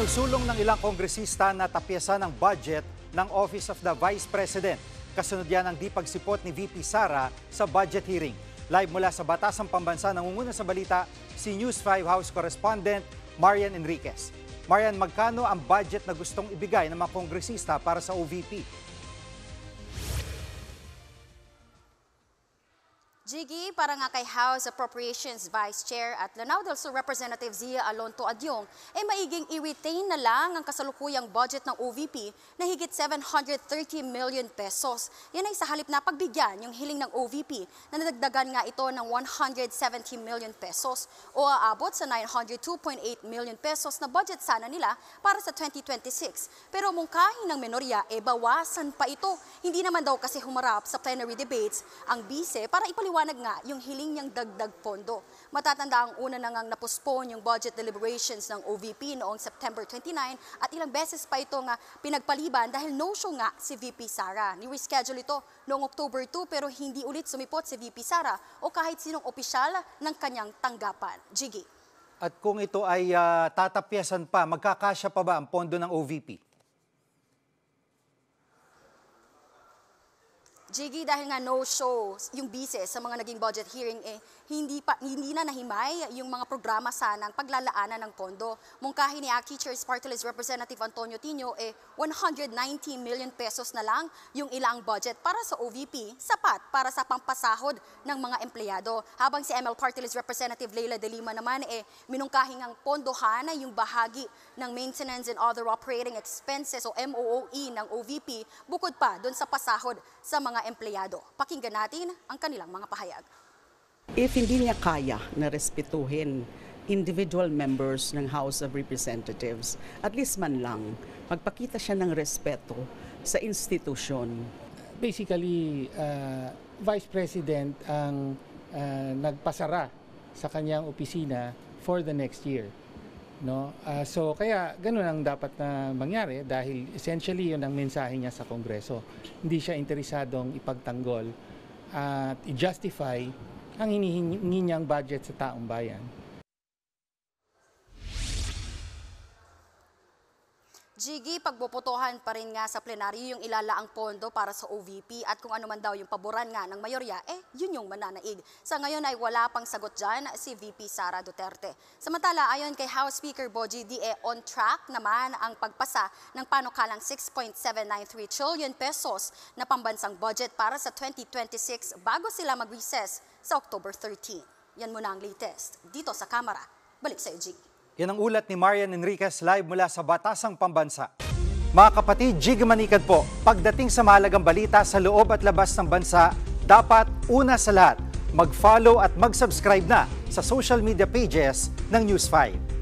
Sinusulong ng ilang kongresista na tapyasan ang budget ng Office of the Vice President. Kasunod yan ang di pagsipot ni VP Sara sa budget hearing. Live mula sa Batasang Pambansa, nangunguna sa balita si News 5 House Correspondent Marian Enriquez. Marian, magkano ang budget na gustong ibigay ng mga kongresista para sa OVP? Jiggy, para nga kay House Appropriations Vice Chair at Lanao del Sur Representative Zia Alonto Adyong, maiging i-retain na lang ang kasalukuyang budget ng OVP na higit 730 million pesos. Yan ay sa halip na pagbigyan yung hiling ng OVP na nadagdagan nga ito ng 170 million pesos o aabot sa 902.8 million pesos na budget sana nila para sa 2026. Pero mungkahin ng menorya, bawasan pa ito. Hindi naman daw kasi humarap sa plenary debates ang bise para ipaliwanag nga yung hiling niyang dagdag pondo. Matatanda ang una na ngang napospone yung budget deliberations ng OVP noong September 29 at ilang beses pa ito nga pinagpaliban dahil no-show nga si VP Sara. Ni-reschedule ito noong October 2 pero hindi ulit sumipot si VP Sara o kahit sinong opisyal ng kanyang tanggapan. Jiggy. At kung ito ay tatapyasan pa, magkakasya pa ba ang pondo ng OVP? Jiggy, dahil nga no-show yung bise sa mga naging budget hearing, hindi na nahimay yung mga programa sanang paglalaanan ng pondo. Mungkahi ni ACT Teachers Party List Representative Antonio Tino, 190 million pesos na lang yung ilang budget para sa OVP, sapat para sa pampasahod ng mga empleyado. Habang si ML Party List Representative Leila de Lima naman, minungkahing ang pondohan yung bahagi ng Maintenance and Other Operating Expenses o MOOE ng OVP, bukod pa doon sa pasahod sa mga empleyado. Pakinggan natin ang kanilang mga pahayag. If hindi niya kaya na respetuhin individual members ng House of Representatives, at least man lang, magpakita siya ng respeto sa institusyon. Basically, Vice President ang nagpasara sa kanyang opisina for the next year. No? So kaya ganun ang dapat na mangyari dahil essentially yun ang mensahe niya sa Kongreso. Hindi siya interesadong ipagtanggol at i-justify ang hinihingi niyang budget sa taong bayan. Jiggy, pagbobotohan pa rin nga sa plenaryo yung ilalaang pondo para sa OVP at kung ano man daw yung paboran nga ng mayorya, yun yung mananaig. Sa ngayon ay wala pang sagot dyan si VP Sara Duterte. Samantala, ayon kay House Speaker Bogie D. on track naman ang pagpasa ng panukalang 6.793 trillion pesos na pambansang budget para sa 2026 bago sila mag-recess sa October 13. Yan muna ang latest. Dito sa Kamara. Balik sa iyo, Jiggy. Yan ang ulat ni Marian Enriquez live mula sa Batasang Pambansa. Mga kapatid, Jiggy Manikad po. Pagdating sa mahalagang balita sa loob at labas ng bansa, dapat una sa lahat, mag-follow at mag-subscribe na sa social media pages ng News 5.